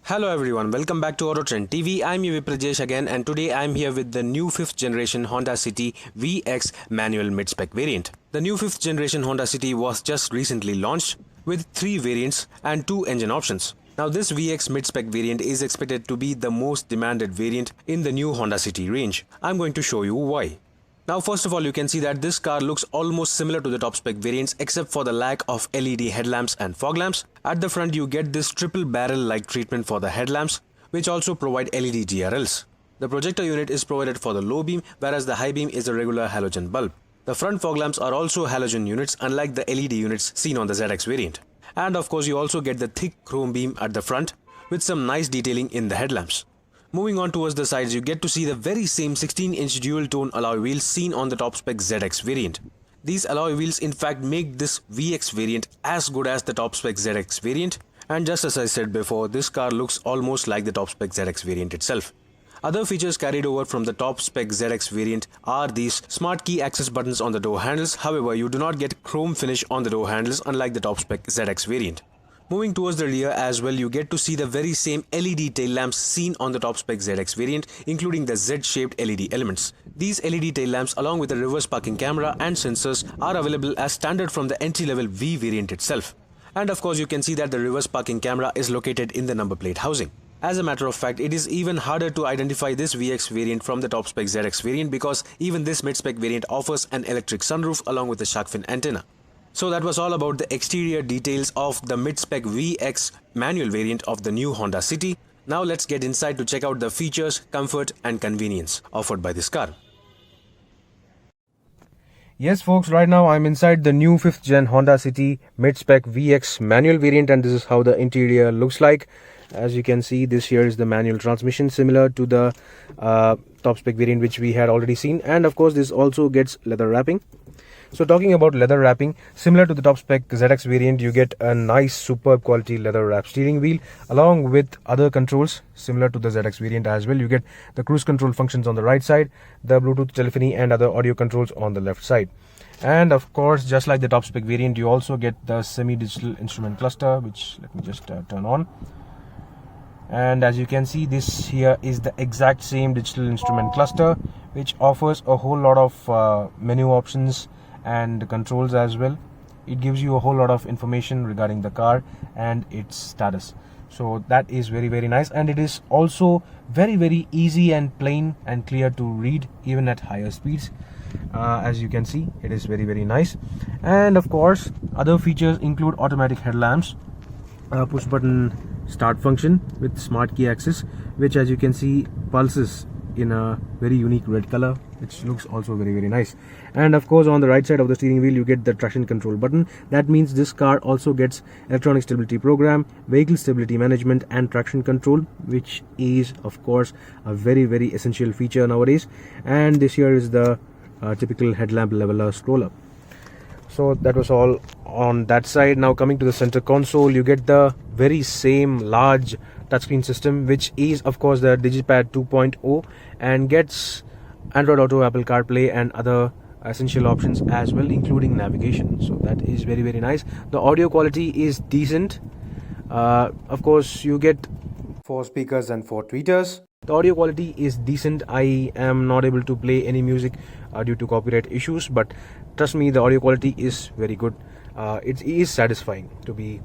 Hello everyone, welcome back to AutoTrend TV. I'm your VIPRAAJESHNG again, and today I'm here with the new 5th generation Honda City VX manual mid-spec variant. The new 5th generation Honda City was just recently launched with 3 variants and 2 engine options. Now this VX mid-spec variant is expected to be the most demanded variant in the new Honda City range. I'm going to show you why. Now first of all, you can see that this car looks almost similar to the top spec variants except for the lack of LED headlamps and fog lamps. At the front you get this triple barrel like treatment for the headlamps, which also provide LED DRLs. The projector unit is provided for the low beam, whereas the high beam is a regular halogen bulb. The front fog lamps are also halogen units, unlike the LED units seen on the ZX variant. And of course you also get the thick chrome beam at the front with some nice detailing in the headlamps. Moving on towards the sides, you get to see the very same 16-inch dual-tone alloy wheels seen on the top-spec ZX variant. These alloy wheels in fact make this VX variant as good as the top-spec ZX variant, and just as I said before, this car looks almost like the top-spec ZX variant itself. Other features carried over from the top-spec ZX variant are these SMARTKEY access buttons on the door handles. However, you do not get chrome finish on the door handles unlike the top-spec ZX variant. Moving towards the rear as well, you get to see the very same LED tail lamps seen on the top spec ZX variant, including the Z-shaped LED elements. These LED tail lamps along with a reverse parking camera and sensors are available as standard from the entry-level V variant itself. And of course you can see that the reverse parking camera is located in the number plate housing. As a matter of fact, it is even harder to identify this VX variant from the top spec ZX variant because even this mid-spec variant offers an electric sunroof along with a shark fin antenna. So that was all about the exterior details of the mid-spec VX manual variant of the new Honda City. Now let's get inside to check out the features, comfort and convenience offered by this car. Yes folks, right now I'm inside the new 5th gen Honda City mid-spec VX manual variant, and this is how the interior looks like. As you can see, this here is the manual transmission similar to the top spec variant which we had already seen, and of course this also gets leather wrapping. So talking about leather wrapping, similar to the top spec ZX variant, you get a nice superb quality leather wrap steering wheel along with other controls similar to the ZX variant as well. You get the cruise control functions on the right side, the Bluetooth telephony and other audio controls on the left side. And of course, just like the top spec variant, you also get the semi-digital instrument cluster, which let me just turn on. And as you can see, this here is the exact same digital instrument cluster, which offers a whole lot of menu options and controls as well. It gives you a whole lot of information regarding the car and its status. So that is very nice, and it is also very easy and plain and clear to read even at higher speeds. As you can see, it is very nice. And of course, other features include automatic headlamps, push button start function with SMARTKEY access, which as you can see pulses in a very unique red color, which looks also very nice. And of course, on the right side of the steering wheel you get the traction control button. That means this car also gets electronic stability program, vehicle stability management and traction control, which is of course a very essential feature nowadays. And this here is the typical headlamp leveler scroller. So that was all on that side. Now coming to the center console, you get the very same large touchscreen system, which is of course the DIGIPAD 2.0 and gets Android Auto, Apple CarPlay and other essential options as well, including navigation. So that is very nice. The audio quality is decent. Of course you get 4 speakers and 4 tweeters. The audio quality is decent. I am not able to play any music due to copyright issues, but trust me, the audio quality is very good. It is satisfying, to be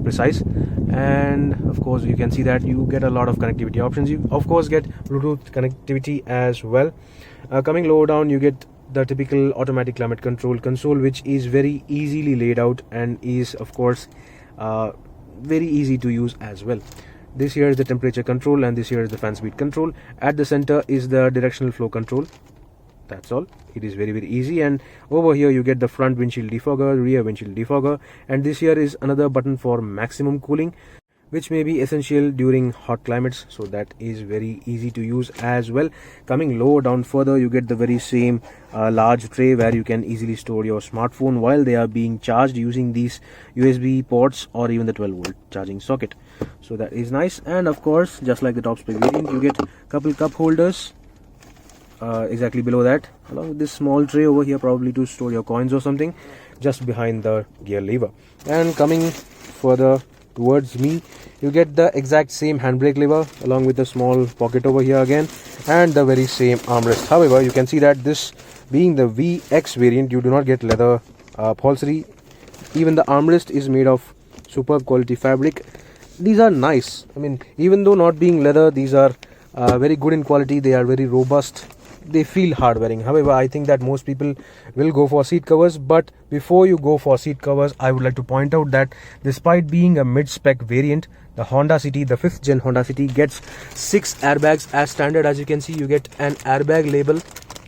precise. And of course you can see that you get a lot of connectivity options. You of course get Bluetooth connectivity as well. Coming lower down, you get the typical automatic climate control console, which is very easily laid out and is of course very easy to use as well. This here is the temperature control and this here is the fan speed control. At the center is the directional flow control. That's all. It is very easy. And over here you get the front windshield defogger, rear windshield defogger, and this here is another button for maximum cooling, which may be essential during hot climates. So that is very easy to use as well. Coming lower down further, you get the very same large tray where you can easily store your smartphone while they are being charged using these USB ports or even the 12-volt charging socket. So that is nice. And of course, just like the top spec variant, you get couple cup holders exactly below that, along with this small tray over here, probably to store your coins or something, just behind the gear lever. And coming further towards me. You get the exact same handbrake lever along with the small pocket over here again, and the very same armrest. However, you can see that this being the VX variant, you do not get leather upholstery. Even the armrest is made of superb quality fabric. These are nice. I mean, even though not being leather, these are very good in quality. They are very robust. They feel hard wearing. However, I think that most people will go for seat covers. But before you go for seat covers, I would like to point out that despite being a mid-spec variant, the Honda City, the 5th gen Honda City, gets 6 airbags as standard. As you can see, you get an airbag label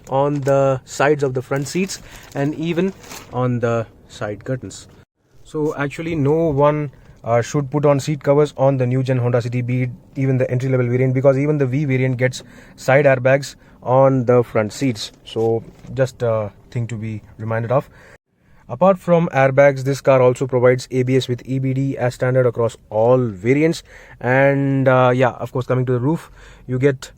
on the sides of the front seats and even on the side curtains. So actually no one should put on seat covers on the new gen Honda City, be it even the entry level variant, because even the V variant gets side airbags on the front seats. So just a thing to be reminded of. Apart from airbags, this car also provides ABS with EBD as standard across all variants. And yeah, of course, coming to the roof, you get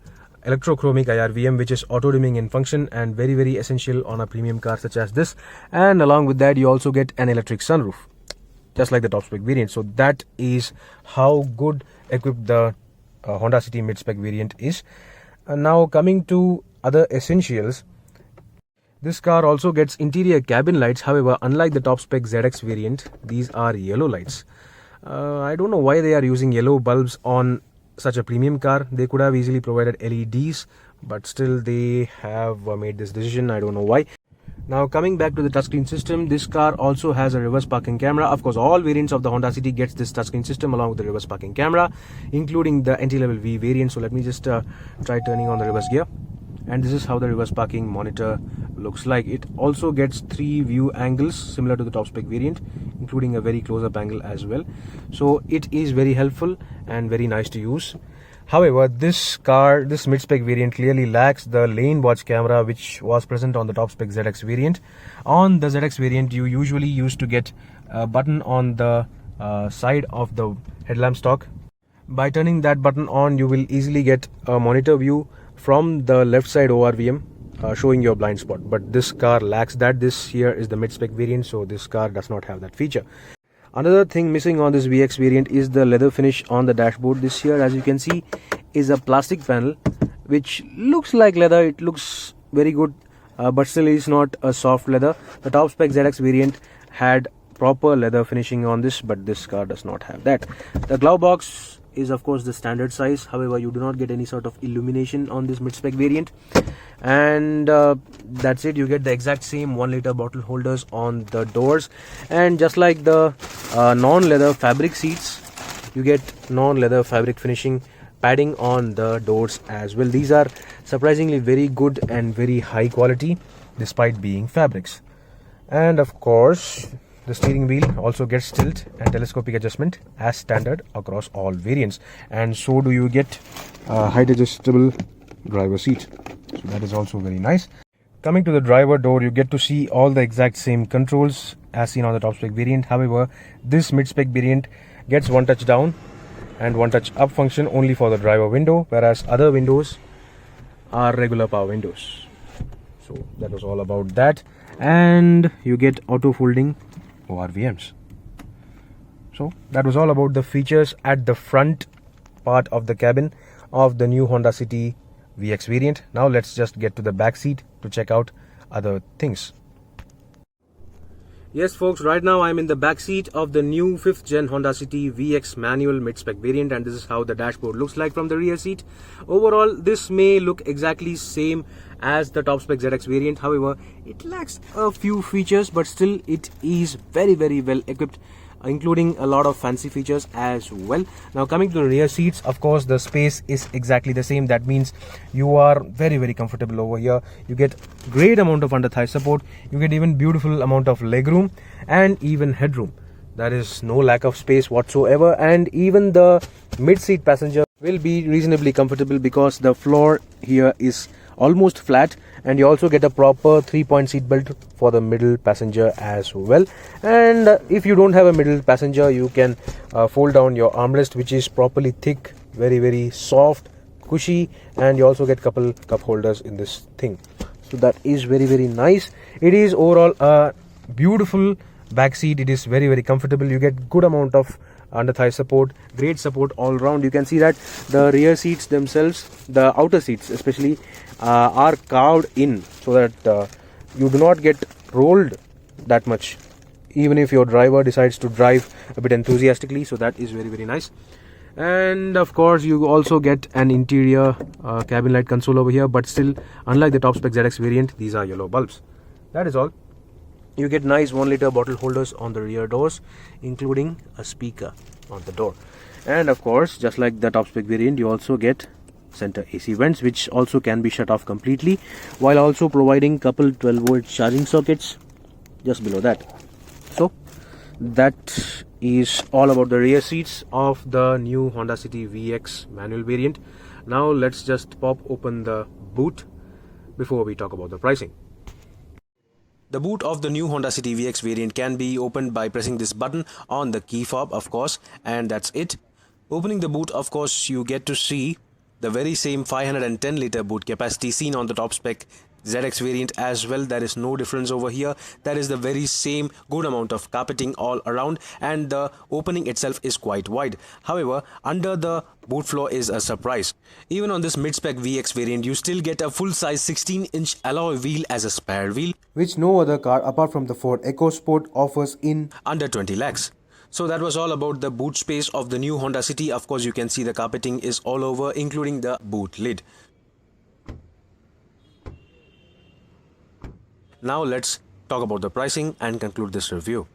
electrochromic IRVM, which is auto dimming in function and very essential on a premium car such as this. And along with that, you also get an electric sunroof, just like the top spec variant. So that is how good equipped the Honda City mid-spec variant is. And now coming to other essentials, this car also gets interior cabin lights. However, unlike the top spec ZX variant, these are yellow lights. I don't know why they are using yellow bulbs on such a premium car. They could have easily provided LEDs, but still they have made this decision. I don't know why. Now coming back to the touchscreen system, this car also has a reverse parking camera. Of course, all variants of the Honda City gets this touchscreen system along with the reverse parking camera, including the entry-level V variant. So let me just try turning on the reverse gear. And this is how the reverse parking monitor looks like. It also gets 3 view angles similar to the top spec variant, including a very close-up angle as well. So it is very helpful and very nice to use. However, this mid-spec variant clearly lacks the lane watch camera, which was present on the top spec ZX variant. On the ZX variant, you usually used to get a button on the side of the headlamp stock. By turning that button on, you will easily get a monitor view from the left side ORVM showing your blind spot. But this car lacks that. This here is the mid-spec variant, so this car does not have that feature. Another thing missing on this VX variant is the leather finish on the dashboard. This here, as you can see, is a plastic panel which looks like leather. It looks very good, but still is not a soft leather. The top spec ZX variant had proper leather finishing on this, but this car does not have that. The glove box is of course the standard size. However, you do not get any sort of illumination on this mid-spec variant. And that's it. You get the exact same 1 liter bottle holders on the doors, and just like the non-leather fabric seats, you get non-leather fabric finishing padding on the doors as well. These are surprisingly very good and very high quality despite being fabrics. And of course, the steering wheel also gets tilt and telescopic adjustment as standard across all variants, and so do you get height adjustable driver seat. So that is also very nice. Coming to the driver door, you get to see all the exact same controls as seen on the top spec variant. However, this mid-spec variant gets 1 touch down and 1 touch up function only for the driver window, whereas other windows are regular power windows. So that was all about that. And you get auto folding ORVMs. So that was all about the features at the front part of the cabin of the new Honda City VX variant. Now let's just get to the back seat to check out other things. Yes folks, right now I'm in the back seat of the new 5th gen Honda City VX manual mid-spec variant, and this is how the dashboard looks like from the rear seat. Overall, this may look exactly same as the top spec ZX variant. However, it lacks a few features, but still it is very well equipped, including a lot of fancy features as well. Now coming to the rear seats, of course the space is exactly the same. That means you are very comfortable over here. You get great amount of under thigh support. You get even beautiful amount of legroom and even headroom. There is no lack of space whatsoever, and even the mid seat passenger will be reasonably comfortable because the floor here is almost flat, and you also get a proper 3-point seat belt for the middle passenger as well. And if you don't have a middle passenger, you can fold down your armrest, which is properly thick, very soft, cushy, and you also get couple cup holders in this thing. So that is very nice. It is overall a beautiful back seat. It is very comfortable. You get good amount of under thigh support, great support all round. You can see that the rear seats themselves, the outer seats especially, are carved in so that you do not get rolled that much, even if your driver decides to drive a bit enthusiastically. So that is very nice. And of course you also get an interior cabin light console over here, but still, unlike the top spec ZX variant, these are yellow bulbs. That is all. You get nice 1 liter bottle holders on the rear doors, including a speaker on the door. And of course, just like the top spec variant, you also get center AC vents, which also can be shut off completely, while also providing couple 12-volt charging sockets just below that. So that is all about the rear seats of the new Honda City VX manual variant. Now let's just pop open the boot before we talk about the pricing. The boot of the new Honda City VX variant can be opened by pressing this button on the key fob, of course, and that's it. Opening the boot, of course, you get to see the very same 510 liter boot capacity seen on the top spec ZX variant as well. There is no difference over here. There is the very same good amount of carpeting all around, and the opening itself is quite wide. However, under the boot floor is a surprise. Even on this mid-spec VX variant, you still get a full-size 16-inch alloy wheel as a spare wheel, which no other car apart from the Ford EcoSport offers in under 20 lakhs. So that was all about the boot space of the new Honda City. Of course, you can see the carpeting is all over, including the boot lid. Now let's talk about the pricing and conclude this review.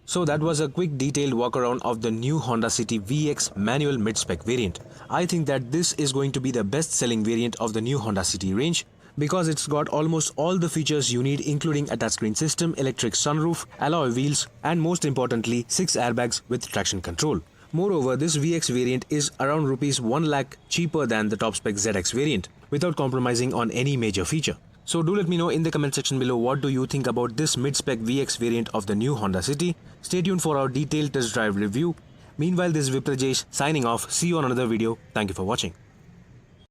So that was a quick detailed walk around of the new Honda City VX manual mid-spec variant. I think that this is going to be the best selling variant of the new Honda City range, because it's got almost all the features you need, including a touchscreen system, electric sunroof, alloy wheels, and most importantly 6 airbags with traction control. Moreover, this VX variant is around rupees 1 lakh cheaper than the top spec ZX variant, without compromising on any major feature. So do let me know in the comment section below what do you think about this mid-spec VX variant of the new Honda City. Stay tuned for our detailed test drive review. Meanwhile, this is VIPRAAJESH signing off. See you on another video. Thank you for watching.